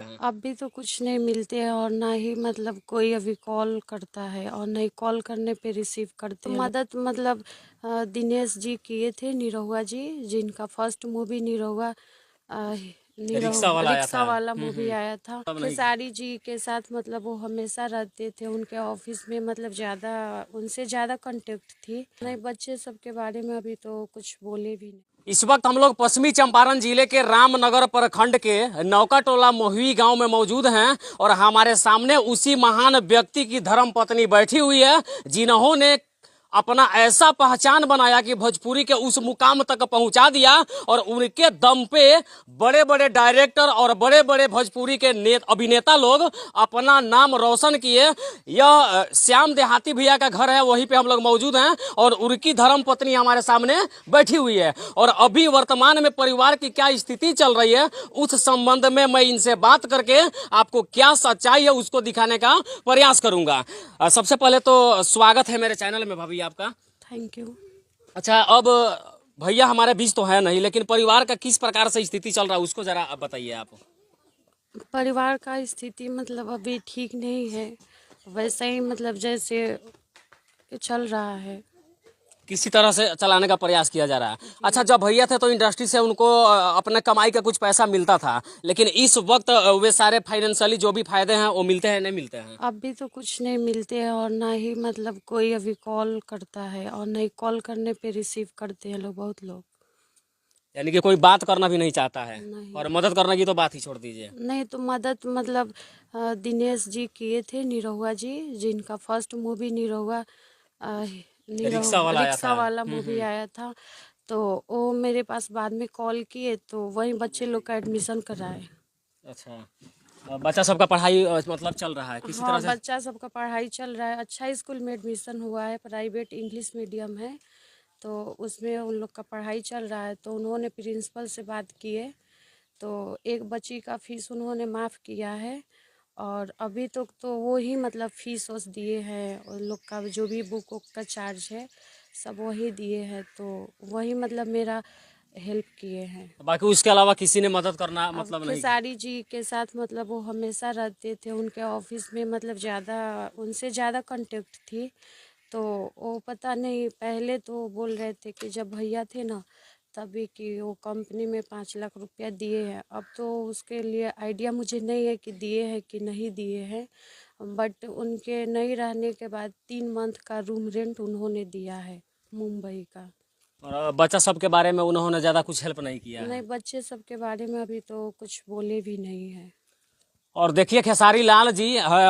हैं। अभी तो कुछ नहीं मिलते हैं और ना ही मतलब कोई अभी कॉल करता है और नहीं कॉल करने पे रिसीव करते हैं। मदद मतलब दिनेश जी किए थे, निरहुआ जी, जिनका फर्स्ट मूवी निरहुआ रिक्शा वाला आया रिक्शा था। वाला मूवी आया था। तब नहीं। खेसारी जी के साथ मतलब वो हमेशा रहते थे, उनके ऑफिस में मतलब ज़्यादा उनसे ज़्यादा कांटेक्ट थी। नहीं, बच्चे सब के बारे में अभी तो कुछ बोले भी नहीं। इस वक्त हम लोग पश्चिमी चंपारण जिले के रामनगर प्रखंड के नौका टोला मोहवी गांव में मौजूद हैं और हमारे सामने उसी महान व्यक्ति की धर्म पत्नी बैठी हुई है जिन्होंने अपना ऐसा पहचान बनाया कि भोजपुरी के उस मुकाम तक पहुंचा दिया और उनके दम पे बड़े बड़े डायरेक्टर और बड़े बड़े भोजपुरी के अभिनेता लोग अपना नाम रोशन किए। यह श्याम देहाती भैया का घर है, वहीं पे हम लोग मौजूद हैं और उनकी धर्म पत्नी हमारे सामने बैठी हुई है और अभी वर्तमान में परिवार की क्या स्थिति चल रही है उस संबंध में मैं इनसे बात करके आपको क्या सच्चाई है उसको दिखाने का प्रयास करूंगा। सबसे पहले तो स्वागत है मेरे चैनल में भाभी आपका। Thank you. अच्छा, अब भैया हमारे बीच तो है नहीं, लेकिन परिवार का किस प्रकार से स्थिति चल रहा है उसको जरा बताइए आप। परिवार का स्थिति मतलब अभी ठीक नहीं है, वैसे ही मतलब जैसे चल रहा है। किसी तरह से चलाने का प्रयास किया जा रहा है। अच्छा, जब भैया थे तो इंडस्ट्री से उनको अपने कमाई का कुछ पैसा मिलता था, लेकिन इस वक्त वे सारे फाइनेंशियली जो भी फायदे हैं वो मिलते हैं नहीं मिलते हैं? अभी तो कुछ नहीं मिलते हैं और ना ही मतलब कोई अभी कॉल करता है और नहीं कॉल करने पे रिसीव करते हैं लोग, बहुत लोग। यानी कि कोई बात करना भी नहीं चाहता है नहीं। और मदद करने की तो बात ही छोड़ दीजिए। नहीं तो मदद मतलब दिनेश जी किए थे, निरहुआ जी, जिनका फर्स्ट मूवी निरहुआ रिक्शा वाला आया रिक्शा था। वाला मूवी आया था। तो वो मेरे पास बाद में कॉल किए तो वहीं बच्चे लोग का एडमिशन कराए। अच्छा, बच्चा सबका पढ़ाई मतलब चल रहा है किसी तरह हाँ, से? बच्चा सबका पढ़ाई चल रहा है, अच्छा स्कूल में एडमिशन हुआ है, प्राइवेट इंग्लिश मीडियम है, तो उसमें उन लोग का पढ़ाई चल रहा है। तो उन्होंने प्रिंसिपल से बात किए तो एक बच्ची का फीस उन्होंने माफ़ किया है और अभी तक तो वो ही मतलब फीस उस दिए हैं, उन लोग का जो भी बुक वुक का चार्ज है सब वही दिए हैं, तो वही मतलब मेरा हेल्प किए हैं। बाकी उसके अलावा किसी ने मदद करना अब मतलब नहीं? खेसारी जी के साथ मतलब वो हमेशा रहते थे, उनके ऑफिस में मतलब ज़्यादा उनसे ज़्यादा कांटेक्ट थी। तो वो पता नहीं, पहले तो बोल रहे थे कि जब भैया थे ना तभी कि वो कंपनी में 5 लाख रुपया दिए हैं। अब तो उसके लिए आइडिया मुझे नहीं है कि दिए हैं कि नहीं दिए हैं, बट उनके नहीं रहने के बाद 3 मंथ का रूम रेंट उन्होंने दिया है मुंबई का। और बच्चा सब के बारे में उन्होंने ज़्यादा कुछ हेल्प नहीं किया नहीं, है? बच्चे सब के बारे में अभी तो कुछ बोले भी नहीं है। और देखिए खेसारी लाल जी,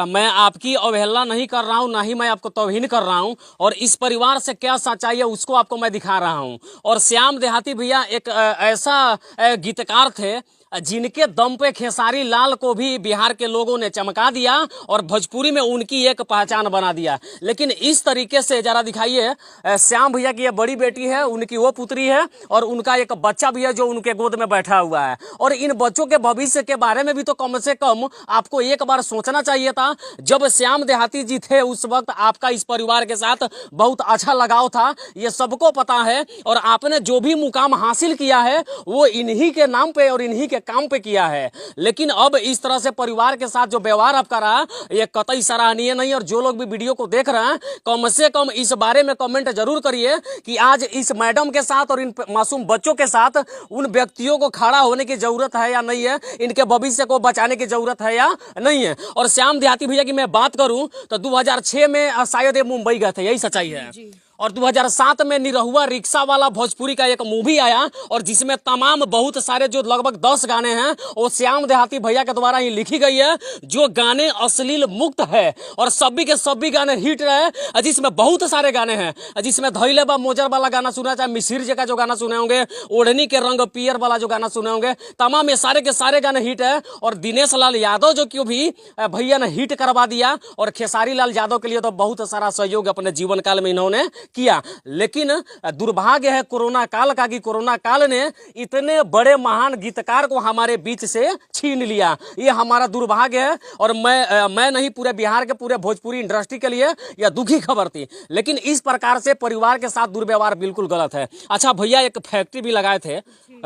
मैं आपकी अवहेलना नहीं कर रहा हूं, ना ही मैं आपको तौहीन कर रहा हूं, और इस परिवार से क्या सच्चाई है उसको आपको मैं दिखा रहा हूं। और श्याम देहाती भैया एक ऐसा गीतकार थे जिनके दम पे खेसारी लाल को भी बिहार के लोगों ने चमका दिया और भोजपुरी में उनकी एक पहचान बना दिया। लेकिन इस तरीके से जरा दिखाइए, श्याम भैया की ये बड़ी बेटी है, उनकी वो पुत्री है और उनका एक बच्चा भी है जो उनके गोद में बैठा हुआ है। और इन बच्चों के भविष्य के बारे में भी तो कम से कम आपको एक बार सोचना चाहिए था। जब श्याम देहाती जी थे उस वक्त आपका इस परिवार के साथ बहुत अच्छा लगाव था, ये सबको पता है, और आपने जो भी मुकाम हासिल किया है वो इन्हीं के नाम पे और इन्हीं के काम पे किया है। लेकिन अब इस तरह से परिवार के साथ जो व्यवहार आपका रहा ये कतई सराहनीय नहीं। और जो लोग भी वीडियो को देख रहे हैं कम से कम इस बारे में कमेंट जरूर करिए कि आज इस मैडम के साथ और इन मासूम बच्चों के साथ उन व्यक्तियों को खड़ा होने की जरूरत है या नहीं है, इनके भविष्य को बचाने की जरूरत है या नहीं है। और श्याम देहाती भैया की मैं बात करूं तो 2006 में शायद ये मुंबई गए थे, यही सच्चाई है? जी। और 2007 में निरहुआ रिक्शा वाला भोजपुरी का एक मूवी आया और जिसमें तमाम बहुत सारे जो लगभग 10 गाने हैं वो श्याम देहाती भैया के द्वारा ही लिखी गई है, जो गाने अश्लील मुक्त है और सभी के सभी गाने हिट रहे, जिसमें बहुत सारे गाने हैं, जिसमें धैले बा मोजर वाला गाना सुना, चाहे मिसिर जी का जो गाना सुने होंगे, ओढ़नी के रंग पियर वाला जो गाना सुने होंगे, तमाम ये सारे के सारे गाने हिट है। और दिनेश लाल यादव जो क्यों भी भैया ने हिट करवा दिया और खेसारी लाल यादव के लिए तो बहुत सारा सहयोग अपने जीवन काल में इन्होंने किया। लेकिन दुर्भाग्य है कोरोना काल का कि कोरोना काल ने इतने बड़े महान गीतकार को हमारे बीच से छीन लिया। ये हमारा दुर्भाग्य है और मैं नहीं, पूरे बिहार के पूरे भोजपुरी इंडस्ट्री के लिए यह दुखी खबर थी। लेकिन इस प्रकार से परिवार के साथ दुर्व्यवहार बिल्कुल गलत है। अच्छा भैया, एक फैक्ट्री भी लगाए थे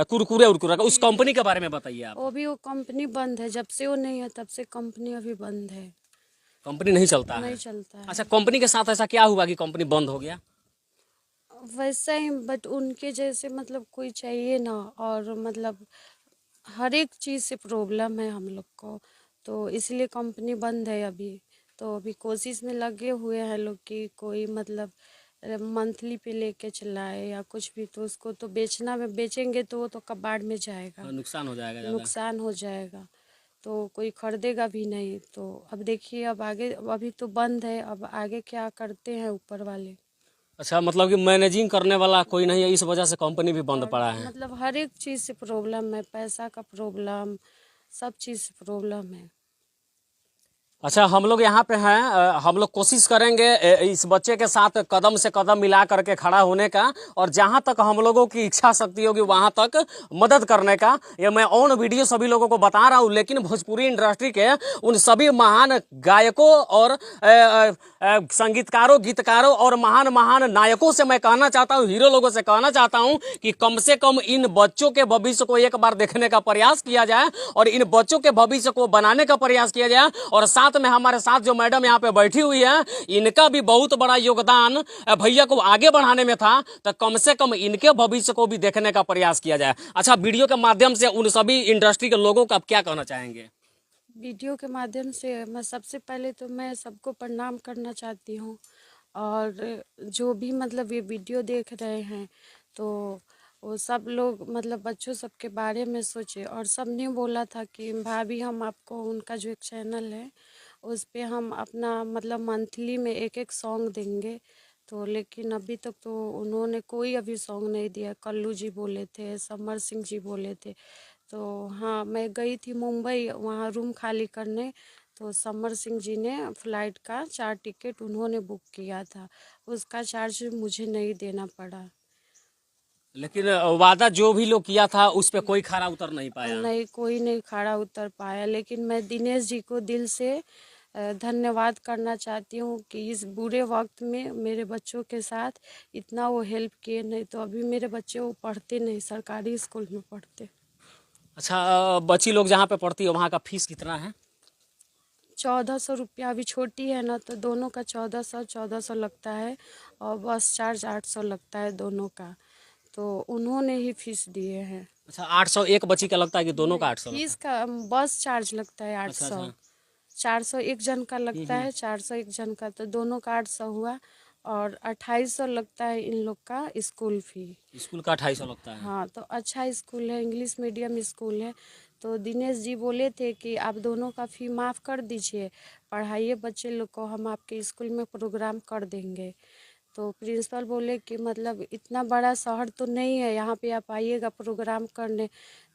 कुरकुरे उरकुरे का, उस कंपनी के बारे में बताइए आप। वो कंपनी बंद है, जब से वो नहीं है तब से कंपनी अभी बंद है, कंपनी नहीं चलता है? नहीं चलता है। अच्छा, कंपनी के साथ ऐसा क्या हुआ कि कंपनी बंद हो गया? वैसा ही, बट उनके जैसे मतलब कोई चाहिए ना, और मतलब हर एक चीज़ से प्रॉब्लम है हम लोग को, तो इसलिए कंपनी बंद है अभी। तो अभी कोशिश में लगे हुए हैं लोग कि कोई मतलब मंथली पे लेके चलाए या कुछ भी, तो उसको तो बेचेंगे तो वो तो कबाड़ में जाएगा, नुकसान हो जाएगा, नुकसान हो जाएगा, तो कोई खरीदेगा भी नहीं। तो अब देखिए, अब आगे, अभी तो बंद है, अब आगे क्या करते हैं ऊपर वाले। अच्छा, मतलब कि मैनेजिंग करने वाला कोई नहीं है, इस वजह से कंपनी भी बंद पड़ा है। मतलब हर एक चीज़ से प्रॉब्लम है, पैसा का प्रॉब्लम, सब चीज़ से प्रॉब्लम है। अच्छा, हम लोग यहाँ पे हैं, हम लोग कोशिश करेंगे इस बच्चे के साथ कदम से कदम मिला करके खड़ा होने का, और जहाँ तक हम लोगों की इच्छा शक्ति होगी वहाँ तक मदद करने का। ये मैं ऑन वीडियो सभी लोगों को बता रहा हूँ। लेकिन भोजपुरी इंडस्ट्री के उन सभी महान गायकों और संगीतकारों, गीतकारों और महान महान नायकों से मैं कहना चाहता हूँ, हीरो लोगों से कहना चाहता हूँ कि कम से कम इन बच्चों के भविष्य को एक बार देखने का प्रयास किया जाए और इन बच्चों के भविष्य को बनाने का प्रयास किया जाए। और साथ में हमारे साथ जो मैडम यहाँ पे बैठी हुई है, इनका भी बहुत बड़ा योगदान भैया को आगे बढ़ाने में था, तो कम से कम इनके भविष्य को भी देखने का प्रयास किया जाए। अच्छा, वीडियो के माध्यम से उन सभी इंडस्ट्री के लोगों को आप क्या कहना चाहेंगे? वीडियो के माध्यम से मैं सबसे पहले तो मैं सबको प्रणाम करना चाहती हूँ, और जो भी मतलब ये वीडियो देख रहे हैं तो वो सब लोग मतलब बच्चों सब के बारे में सोचे। और सब ने बोला था कि भाभी, हम आपको उनका जो एक चैनल है उस पे हम अपना मतलब मंथली में एक एक सॉन्ग देंगे, तो लेकिन अभी तक तो उन्होंने कोई अभी सॉन्ग नहीं दिया। कल्लू जी बोले थे, समर सिंह जी बोले थे। तो हाँ, मैं गई थी मुंबई वहाँ रूम खाली करने, तो समर सिंह जी ने फ़्लाइट का 4 टिकट उन्होंने बुक किया था, उसका चार्ज मुझे नहीं देना पड़ा। लेकिन वादा जो भी लोग किया था उस पे कोई खरा उतर नहीं पाया। नहीं, कोई नहीं खड़ा उतर पाया। लेकिन मैं दिनेश जी को दिल से धन्यवाद करना चाहती हूँ कि इस बुरे वक्त में मेरे बच्चों के साथ इतना वो हेल्प किए, नहीं तो अभी मेरे बच्चे वो पढ़ते नहीं, सरकारी स्कूल में पढ़ते। अच्छा, बच्ची लोग जहाँ पे पढ़ती है वहाँ का फीस कितना है? 1400 रुपया। अभी छोटी है ना, तो दोनों का 1400 लगता है, और बस चार्ज 800 लगता है दोनों का, तो उन्होंने ही फीस दिए हैं। अच्छा, 800 एक बच्ची का लगता है कि दोनों का 800 फीस का बस चार्ज लगता है 800। अच्छा। 400 एक जन का लगता है, 400 एक जन का, तो दोनों का 800 हुआ, और 2800 लगता है इन लोग का स्कूल फी। स्कूल का 2800 लगता है? हाँ, तो अच्छा स्कूल है, इंग्लिश मीडियम स्कूल है। तो दिनेश जी बोले थे कि आप दोनों का फ़ी माफ़ कर दीजिए, पढ़ाइए बच्चे लोग को, हम आपके स्कूल में प्रोग्राम कर देंगे। तो प्रिंसिपल बोले कि मतलब इतना बड़ा शहर तो नहीं है, यहाँ पे आप आइएगा प्रोग्राम करने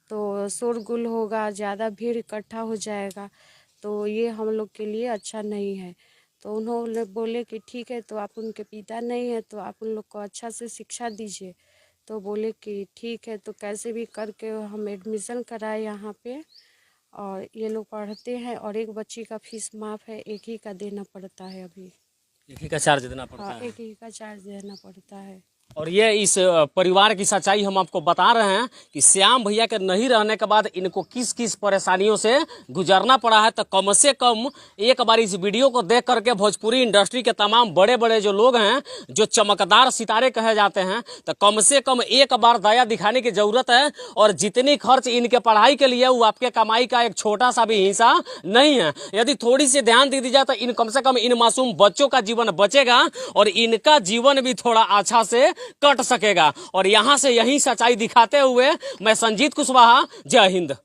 तो शोरगुल होगा, ज़्यादा भीड़ इकट्ठा हो जाएगा, तो ये हम लोग के लिए अच्छा नहीं है। तो उन्होंने बोले कि ठीक है, तो आप उनके पिता नहीं है तो आप उन लोग को अच्छा से शिक्षा दीजिए। तो बोले कि ठीक है, तो कैसे भी करके हम एडमिशन कराए यहाँ पे, और ये लोग पढ़ते हैं, और एक बच्ची का फीस माफ़ है, एक ही का देना पड़ता है अभी। एक ही का चार्ज देना पड़ता हाँ, है? एक ही का चार्ज देना पड़ता है। और ये इस परिवार की सच्चाई हम आपको बता रहे हैं कि श्याम भैया के नहीं रहने के बाद इनको किस किस परेशानियों से गुजरना पड़ा है। तो कम से कम एक बार इस वीडियो को देख करके भोजपुरी इंडस्ट्री के तमाम बड़े बड़े जो लोग हैं, जो चमकदार सितारे कहे जाते हैं, तो कम से कम एक बार दया दिखाने की जरूरत है। और जितनी खर्च इनके पढ़ाई के लिए वो आपके कमाई का एक छोटा सा भी हिस्सा नहीं है। यदि थोड़ी सी ध्यान दे दी जाए तो इन कम से कम इन मासूम बच्चों का जीवन बचेगा और इनका जीवन भी थोड़ा अच्छा से कट सकेगा। और यहां से यही सच्चाई दिखाते हुए मैं संजीत कुशवाहा, जय हिंद।